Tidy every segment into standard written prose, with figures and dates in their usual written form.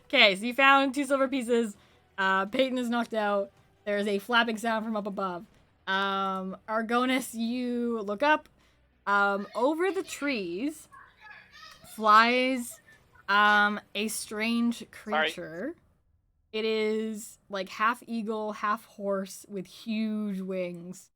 Okay, so you found 2 silver pieces. Peyton is knocked out. There's a flapping sound from up above. Argonis, you look up. Over the trees flies a strange creature. It is like half eagle, half horse with huge wings.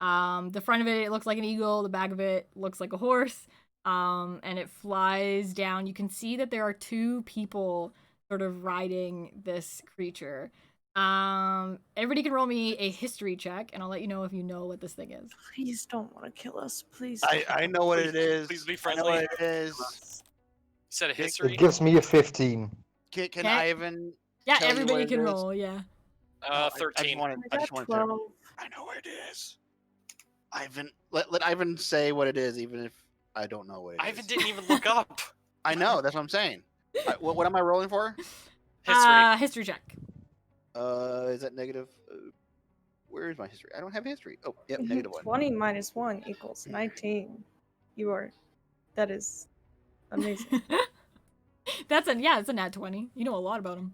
The front of it looks like an eagle, the back of it looks like a horse. And it flies down. You can see that there are 2 people sort of riding this creature. Everybody can roll me a history check, and I'll let you know if you know what this thing is. Please don't want to kill us. Please. I know what it is. Please be I friendly. know what it is. You said a It history? It gives me a 15. Can Okay. Ivan? Yeah, tell you everybody what can it is? roll, yeah. I 13. just wanted to. I know what it is. Ivan, let Ivan say what it is, even if I don't know what it is. Ivan didn't even look up. I know. That's what I'm saying. What am I rolling for? History. History check. Is that negative? Where is my history? I don't have history. Oh, yep, negative 1. 20 minus 1 equals 19. You are. That is amazing. It's a nat 20. You know a lot about him.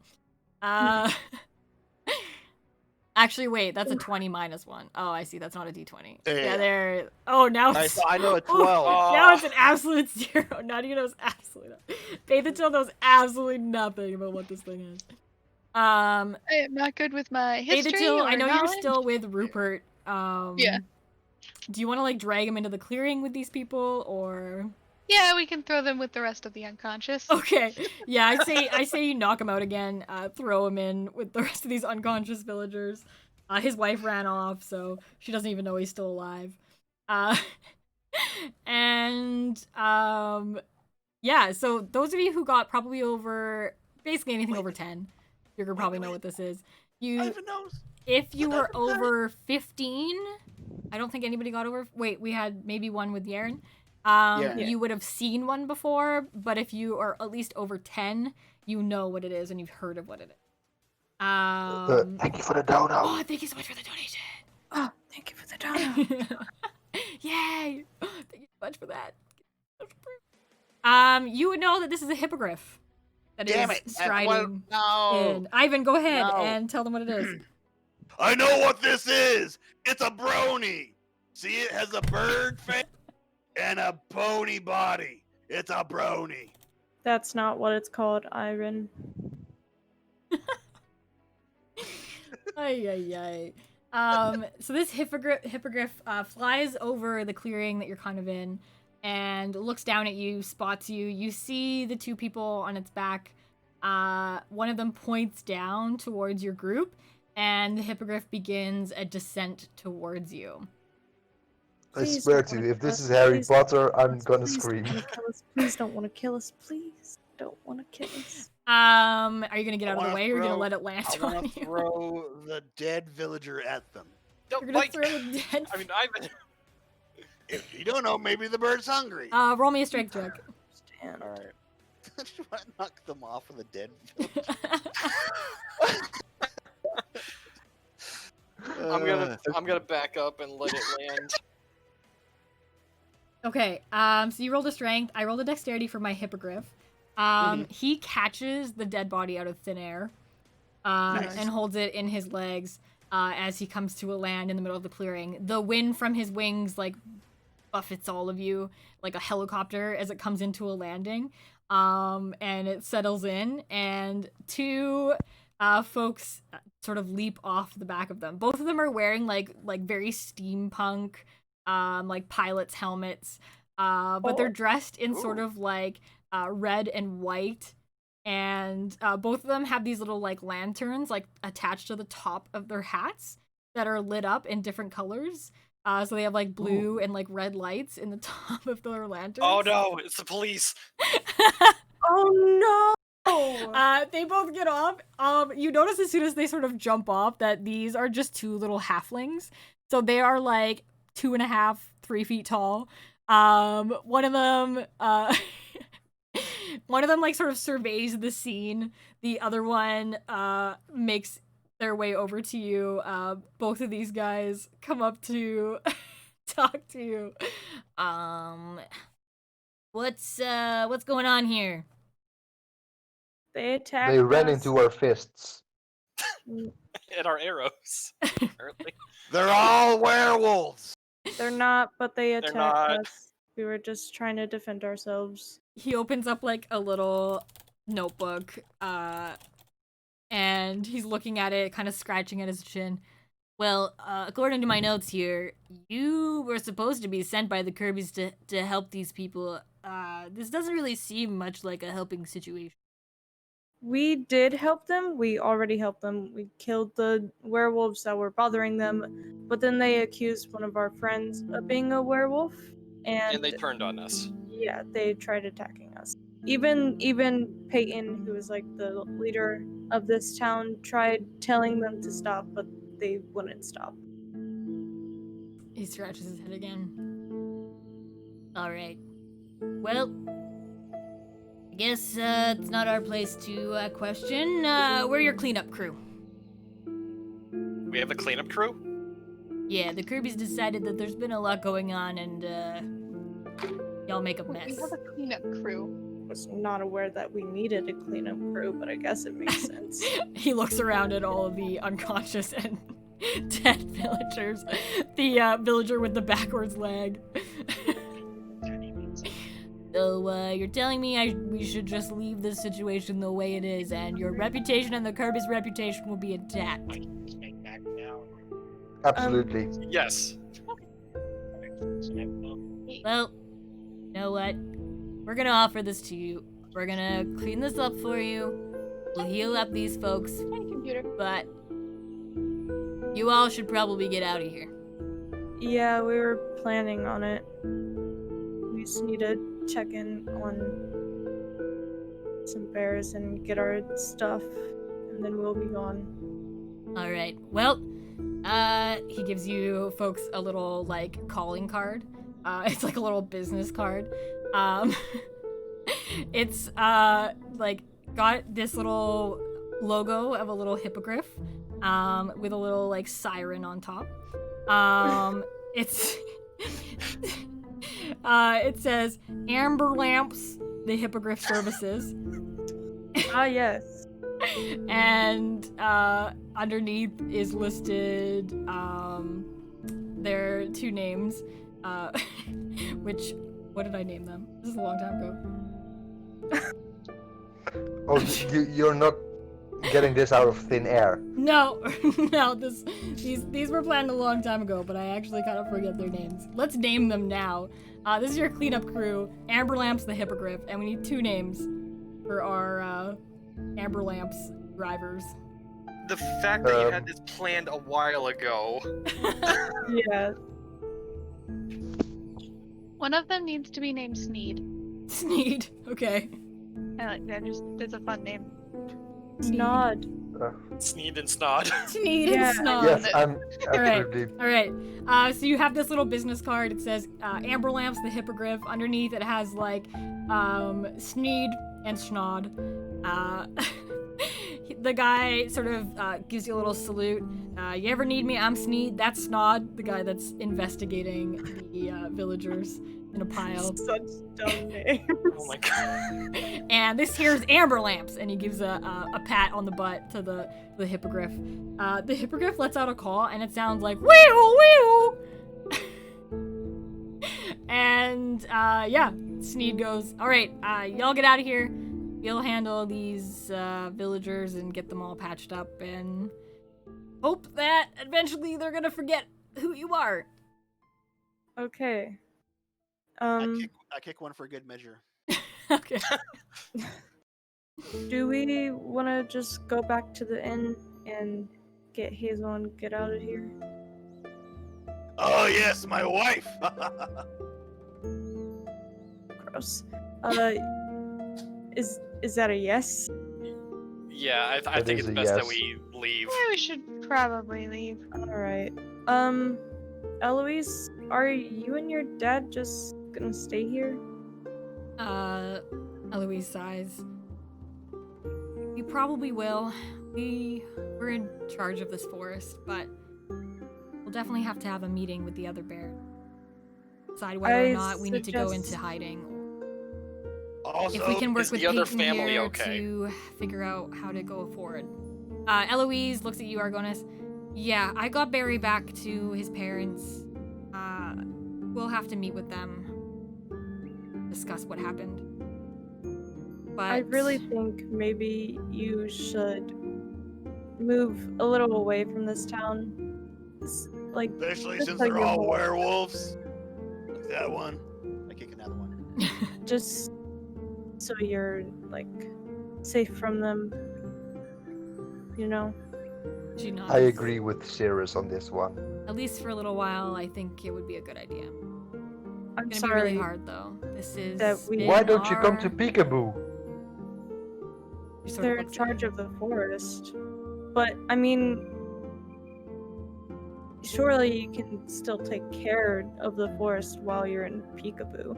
Actually, wait, that's a 20 minus 1. Oh, I see. That's not a d20. Yeah, there. Oh, now it's. I know a 12. Now it's an absolute 0. Nadia knows absolutely nothing. Faithatil knows absolutely nothing about what this thing is. I am not good with my history. Faithatil, I know knowledge. you're still with Rupert. Yeah. Do you want to like drag him into the clearing with these people, or? Yeah, we can throw them with the rest of the unconscious. Okay. Yeah, I say you knock him out again. Throw him in with the rest of these unconscious villagers. His wife ran off, so she doesn't even know he's still alive. Yeah. So those of you who got probably over basically anything over 10, you're gonna probably know what this is. Ivan knows. If you were over 15, I don't think anybody got over. Wait, we had maybe one with Yaren. You would have seen one before, but if you are at least over 10, you know what it is and you've heard of what it is. Thank you for the dono. Oh, thank you so much for the donation. Oh, thank you for the dono. Yay! Thank you so much for that. You would know that this is a hippogriff that Damn is it! striding No. in. Ivan, go ahead No. and tell them what it is. I know what this is. It's a brony. See, it has a bird face and a pony body. It's a brony. That's not what it's called, Ivan. Ay. So this hippogriff flies over the clearing that you're kind of in and looks down at you, spots you. You see the 2 people on its back. One of them points down towards your group, and the hippogriff begins a descent towards you. I swear to you, if this is Harry Potter, I'm gonna scream. Please don't want to kill us. Please don't want to kill us. Are you gonna get out of the way, or are you gonna let it land I on want to you? throw the dead villager at them. You're gonna throw the dead. I mean, Ivan. If you don't know, maybe the bird's hungry. Roll me a strength check. All right. I just want to knock them off with a dead villager. I'm gonna back up and let it land. Okay, so you rolled a strength. I rolled a dexterity for my hippogriff. He catches the dead body out of thin air, and holds it in his legs as he comes to a land in the middle of the clearing. The wind from his wings like buffets all of you like a helicopter as it comes into a landing, and it settles in, and 2 folks sort of leap off the back of them. Both of them are wearing like very steampunk, like pilots' helmets, but they're dressed in sort of like red and white, and both of them have these little like lanterns like attached to the top of their hats that are lit up in different colors. So they have like blue and like red lights in the top of their lanterns. Oh no, it's the police. Oh no! They both get off. You notice as soon as they sort of jump off that these are just 2 little halflings. So they are like 2.5, 3 feet tall. One of them like sort of surveys the scene. The other one makes their way over to you. Both of these guys come up to talk to you. What's going on here? They attacked They ran us. into our fists. And our arrows. Apparently. They're all werewolves. They're not, but they They're attacked not. us. We were just trying to defend ourselves. He opens up like a little notebook, and he's looking at it, kind of scratching at his chin. Well, according to my notes here, you were supposed to be sent by the Kirbys to help these people. This doesn't really seem much like a helping situation. We did help them. We already helped them. We killed the werewolves that were bothering them, but then they accused one of our friends of being a werewolf, And they turned on us. yeah, they tried attacking us. Even Peyton, who was like the leader of this town, tried telling them to stop, but they wouldn't stop. He scratches his head again. Alright. Well, I guess it's not our place to question. We're your cleanup crew. We have a cleanup crew? Yeah, the Kirbys decided that there's been a lot going on and y'all make a We mess. have a cleanup crew. Was not aware that we needed a cleanup crew, but I guess it makes sense. He looks around at all of the unconscious and dead villagers. The villager with the backwards leg. So, you're telling me we should just leave this situation the way it is, and your reputation and the Kirbys' reputation will be intact. Absolutely. Yes. Well, you know what? We're gonna offer this to you. We're gonna clean this up for you. We'll heal up these folks, Hey, computer. but you all should probably get out of here. Yeah, we were planning on it. We just need to check in on some bears and get our stuff, and then we'll be gone. Alright, well, he gives you folks a little, like, calling card. It's like a little business card. It's, like, got this little logo of a little hippogriff, with a little, like, siren on top. It's... it says, Amber Lamps, the Hippogriff Services. Ah, yes. And underneath is listed their two names, which, what did I name them? This is a long time ago. Oh, you're not getting this out of thin air. No, no, these were planned a long time ago, but I actually kind of forget their names. Let's name them now. This is your cleanup crew, Amber Lamps the Hippogriff, and we need two names for our Amber Lamps drivers. The fact that you had this planned a while ago. Yeah. One of them needs to be named Sneed. Sneed, okay. I like that. It's a fun name. Nod. Sneed and Snod. Sneed Yeah. and Snod. Yes, I'm absolutely. All right. So you have this little business card. It says Amber Lamps the Hippogriff. Underneath it has like Sneed and Snod. The guy sort of gives you a little salute. You ever need me? I'm Sneed. That's Snod, the guy that's investigating the villagers in a pile. Such dumb names. Oh my god. And this here's Amber Lamps, and he gives a pat on the butt to the hippogriff. The hippogriff lets out a call, and it sounds like wee-oo, wee-oo. And yeah, Sneed goes, all right, y'all get out of here. We'll handle these villagers and get them all patched up, and hope that eventually they're gonna forget who you are. Okay. I kick one for good measure. Okay. Do we want to just go back to the inn and get Hazel and get out of here? Oh yes, my wife. Gross. Is that a yes? Yeah, I think it's best that we leave. Yeah, we should probably leave. All right. Eloise, are you and your dad just gonna stay here? Eloise sighs. We probably will. We're in charge of this forest, but we'll definitely have to have a meeting with the other bear. Decide whether or not we need to go into hiding. Also, if we can work is with the other Peyton family here okay? to figure out how to go forward. Eloise looks at you, Argonis. Yeah, I got Barry back to his parents. We'll have to meet with them, discuss what happened. But I really think maybe you should move a little away from this town. Like, especially just since so they're you're all more- werewolves. Like that one. I kick another one. just so you're like safe from them. You know. she nods. I agree with Cirrus on this one. At least for a little while, I think it would be a good idea. I'm It's gonna sorry. be really hard though. This is. that we- been Why don't you come our- to Peekaboo? She sort of They're in looks at you. charge of the forest. But I mean, surely you can still take care of the forest while you're in Peekaboo.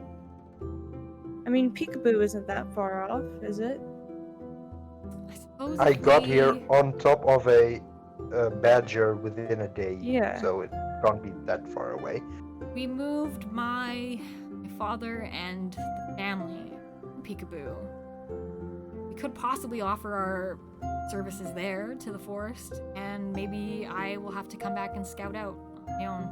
I mean, Peekaboo isn't that far off, is it? I suppose I if got here we- on top of a badger within a day. Yeah. So it can't be that far away. We moved my father and the family to Peekaboo. We could possibly offer our services there to the forest, and maybe I will have to come back and scout out on my own.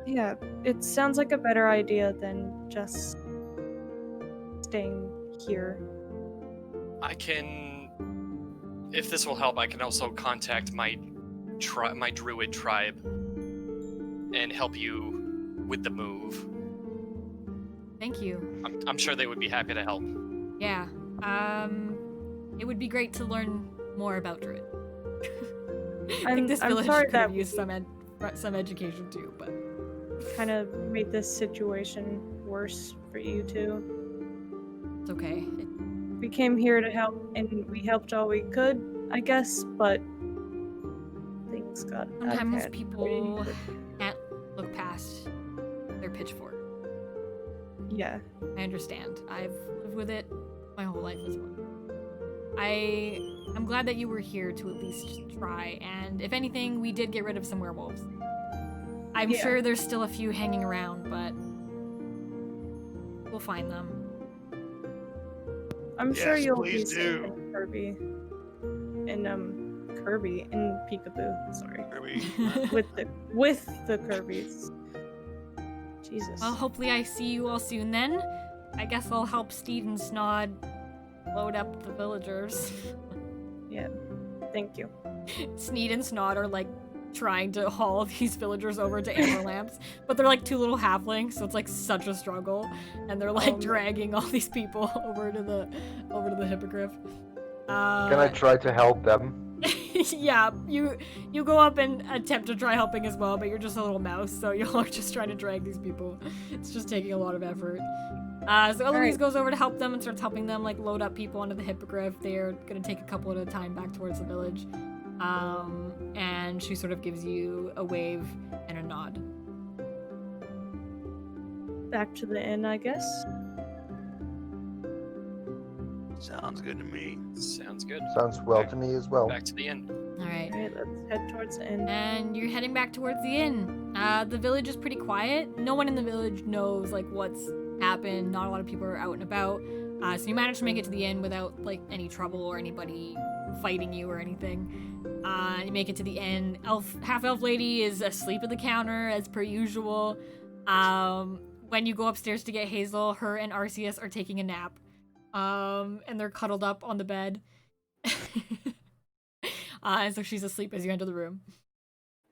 Yeah, it sounds like a better idea than just staying here. I can, if this will help, I can also contact my druid tribe and help you with the move. Thank you. I'm sure they would be happy to help. Yeah. It would be great to learn more about Druid. I think this I'm village sorry could that have used some education too, but kind of made this situation worse for you two. it's okay. We came here to help, and we helped all we could, I guess, but things got out of Sometimes hand. people can't look past their pitchfork. Yeah. I understand. I've lived with it my whole life as well. I'm glad that you were here to at least try, and if anything, we did get rid of some werewolves. I'm Yeah. sure there's still a few hanging around, but we'll find them. I'm sure Yes, you'll be please safe do. in Kirby. In Peekaboo, sorry. Kirby. with the Kirbys. Jesus. Well, hopefully I see you all soon then. I guess I'll help Steed and Snod load up the villagers. Yeah. Thank you. Sneed and Snod are like trying to haul these villagers over to Amber Lamps, but they're like two little halflings, so it's like such a struggle, and they're like Oh, dragging all these people over to the hippogriff. Can I try to help them? Yeah, you go up and attempt to try helping as well, but you're just a little mouse, so you're just trying to drag these people. It's just taking a lot of effort. So Eloise goes over to help them and starts helping them like load up people onto the hippogriff. They're gonna take a couple at a time back towards the village. And she sort of gives you a wave and a nod. Back to the inn, I guess. Sounds good to me. Sounds good. Sounds well to me as well. Back to the inn. Alright. Alright, let's head towards the inn. And you're heading back towards the inn. The village is pretty quiet. No one in the village knows like what's happened. Not a lot of people are out and about. So you managed to make it to the inn without like any trouble or anybody fighting you or anything. You make it to the inn. Half-elf lady is asleep at the counter as per usual. When you go upstairs to get Hazel, her and Arceus are taking a nap. And they're cuddled up on the bed. And so she's asleep as you enter the room.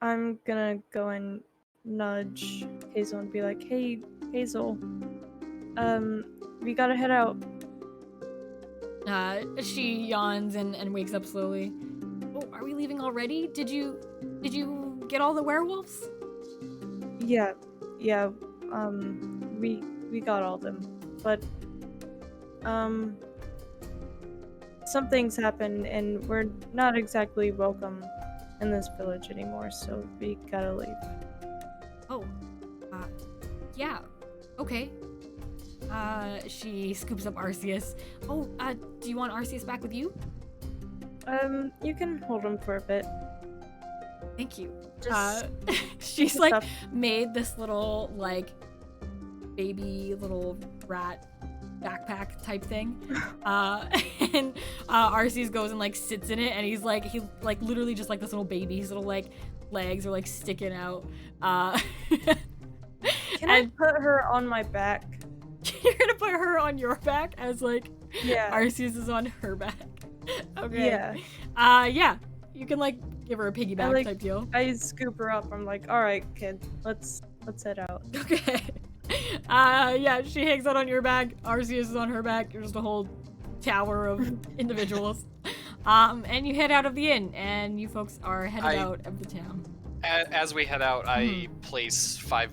I'm gonna go and nudge Hazel and be like, "Hey, Hazel, we gotta head out." She yawns and wakes up slowly. Oh, are we leaving already? Did you get all the werewolves? Yeah, we got all of them, but some things happen and we're not exactly welcome in this village anymore, so we gotta leave. Oh, yeah, okay. She scoops up Arceus. Oh, do you want Arceus back with you? You can hold him for a bit. Thank you. Just She's like stuff. made this little like baby little rat backpack type thing. And Arceus goes and like sits in it, and he literally just like this little baby. His little like legs are like sticking out. Can I put her on my back? You're gonna put her on your back as like Arceus is on her back. Okay. Yeah. Yeah. You can like give her a piggyback type deal. I scoop her up. I'm like, all right, kid, let's head out. Okay. Yeah, she hangs out on your back. Arceus is on her back. You're just a whole tower of individuals. And you head out of the inn, and you folks are headed out of the town. As we head out, I place five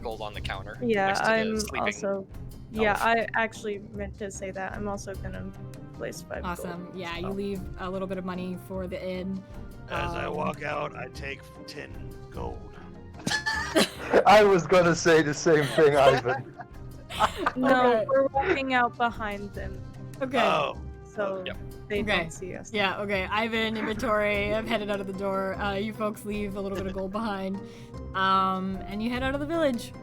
gold on the counter. Yeah, next to I'm the sleeping also. Yeah, I actually meant to say that. I'm also gonna place 5 Awesome. gold. Yeah, you leave a little bit of money for the inn. As I walk out, I take 10 gold. I was gonna say the same thing, Ivan. No, Okay. we're walking out behind them, Okay. Oh, so they don't see us. Yeah, okay. Ivan, inventory, I've headed out of the door. You folks leave a little bit of gold behind. And you head out of the village.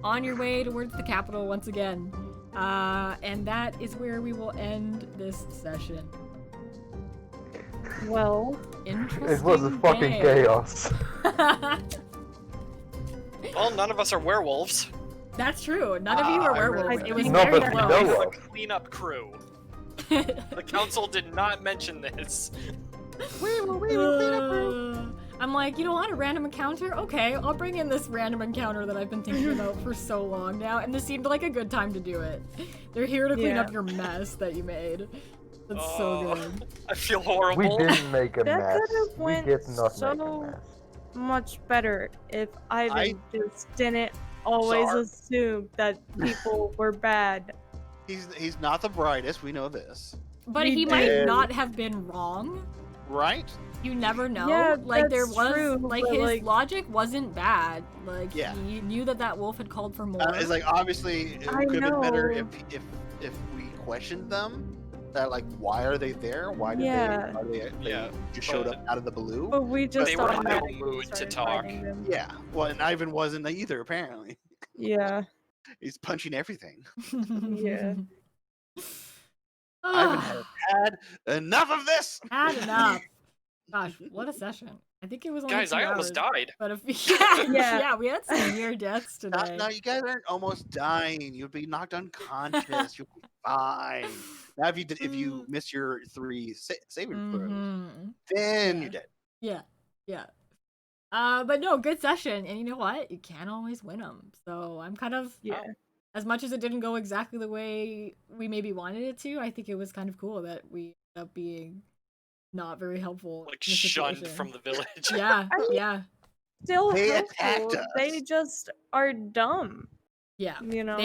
On your way towards the capital once again. And that is where we will end this session. Well, interesting. It was a fucking chaos. Well, none of us are werewolves. That's true. None of you are werewolves. It was Not very that we close. know A of. cleanup crew. The council did not mention this. I'm like, you know what? A random encounter? Okay, I'll bring in this random encounter that I've been thinking about for so long now, and this seemed like a good time to do it. They're here to clean up your mess that you made. That's so good. I feel horrible. We didn't make a that mess. could have We went did not so make a mess. much better if Ivan just didn't always assume that people were bad. he's not the brightest. We know this, But he might not have been wrong. right? You never know. Yeah, like there that's was true, like but, his like- logic wasn't bad. Like Yeah. he knew that wolf had called for more. It's like obviously it I could have been better know. if we questioned them. That like, why are they there? Why did they just showed up out of the blue? But we just they were in no automatically mood to started talk. fighting them. Yeah. Well, and Ivan wasn't either. Apparently, Yeah. he's punching everything. Yeah. Ivan has had enough of this. Had enough. Gosh, what a session. I think it was only Guys, 2 I almost hours. died. But Yeah. yeah, we had some near deaths today. No, you guys aren't almost dying. You'd be knocked unconscious. You'll be fine. Now, if you miss your 3 saving throws, then you're dead. Yeah, yeah. But no, good session. And you know what? You can't always win them. So I'm kind of as much as it didn't go exactly the way we maybe wanted it to, I think it was kind of cool that we ended up being not very helpful. Like in the shunned situation. from the village. Yeah, yeah. Still They helpful. attacked us. They just are dumb. Yeah, You know?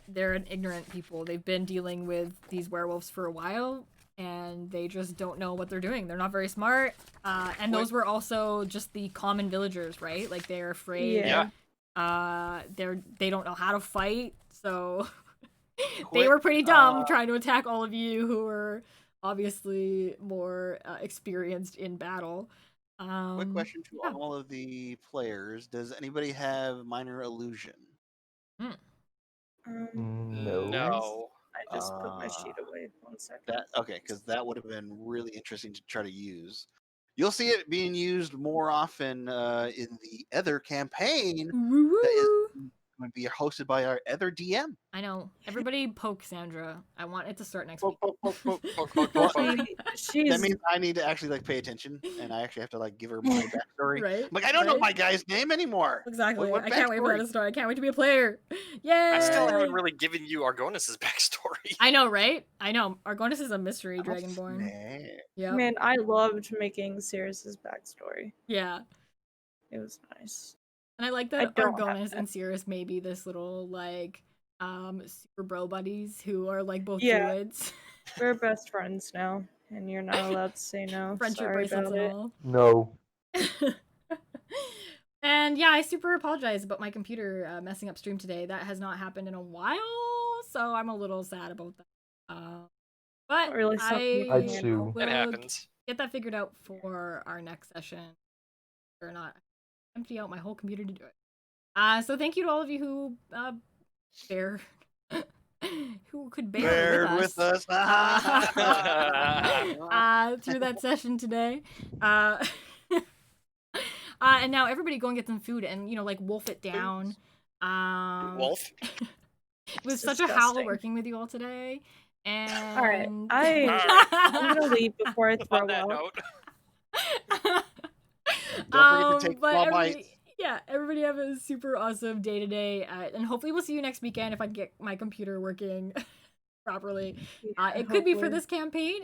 they're an ignorant people. They've been dealing with these werewolves for a while, and they just don't know what they're doing. They're not very smart. And those were also just the common villagers, right? Like they're afraid. Yeah. They don't know how to fight, so they were pretty dumb trying to attack all of you who were obviously more experienced in battle. Quick question to all of the players: does anybody have minor illusion? No. No. I just put my sheet away. 1 second. Because that would have been really interesting to try to use. You'll see it being used more often in the other campaign that is going to be hosted by our other DM. I know. Everybody poke Sandra. I want it to start next Poke, week. poke, poke, poke, poke, poke, poke. That means I need to actually pay attention, and I actually have to give her my backstory. Right? I'm like, I don't know right? my guy's name anymore. Exactly. What I can't wait for backstory? that to start. I can't wait to be a player. Yay! I still haven't really given you Argonas's backstory. I know, right? I know. Argonus is a mystery dragonborn. Snap. Yeah. Man, I loved making Sirius's backstory. Yeah. It was nice. And I like I that don't have Argonus that. and Cirrus may be this little super bro buddies who are both Yeah. druids. We're best friends now, and you're not allowed to say no. Friendship Sorry bracelets about and it. all. No. And yeah, I super apologize about my computer messing up stream today. That has not happened in a while, so I'm a little sad about that. But Not really something you I can I'd handle. sue. It will happens. get that figured out for our next session. Or not empty out my whole computer to do it. So thank you to all of you who who could bear with us, us. through that session today. And now everybody go and get some food and, like, wolf it down. Wolf? It was such a howl working with you all today. And... Alright, I'm gonna leave before I throw On that up. note. Don't forget to take but small bites. everybody have a super awesome day today. And hopefully we'll see you next weekend if I can get my computer working properly. It could be for this campaign,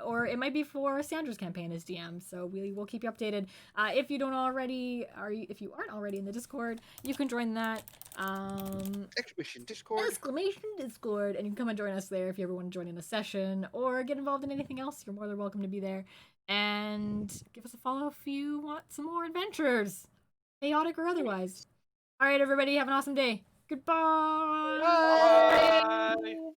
or it might be for Sandra's campaign as DM. So we will keep you updated. If you aren't already in the Discord, you can join that. Exclamation Discord. And you can come and join us there if you ever want to join in a session or get involved in anything else. You're more than welcome to be there. And give us a follow if you want some more adventures, chaotic or otherwise. All right, everybody, have an awesome day. Goodbye. Bye.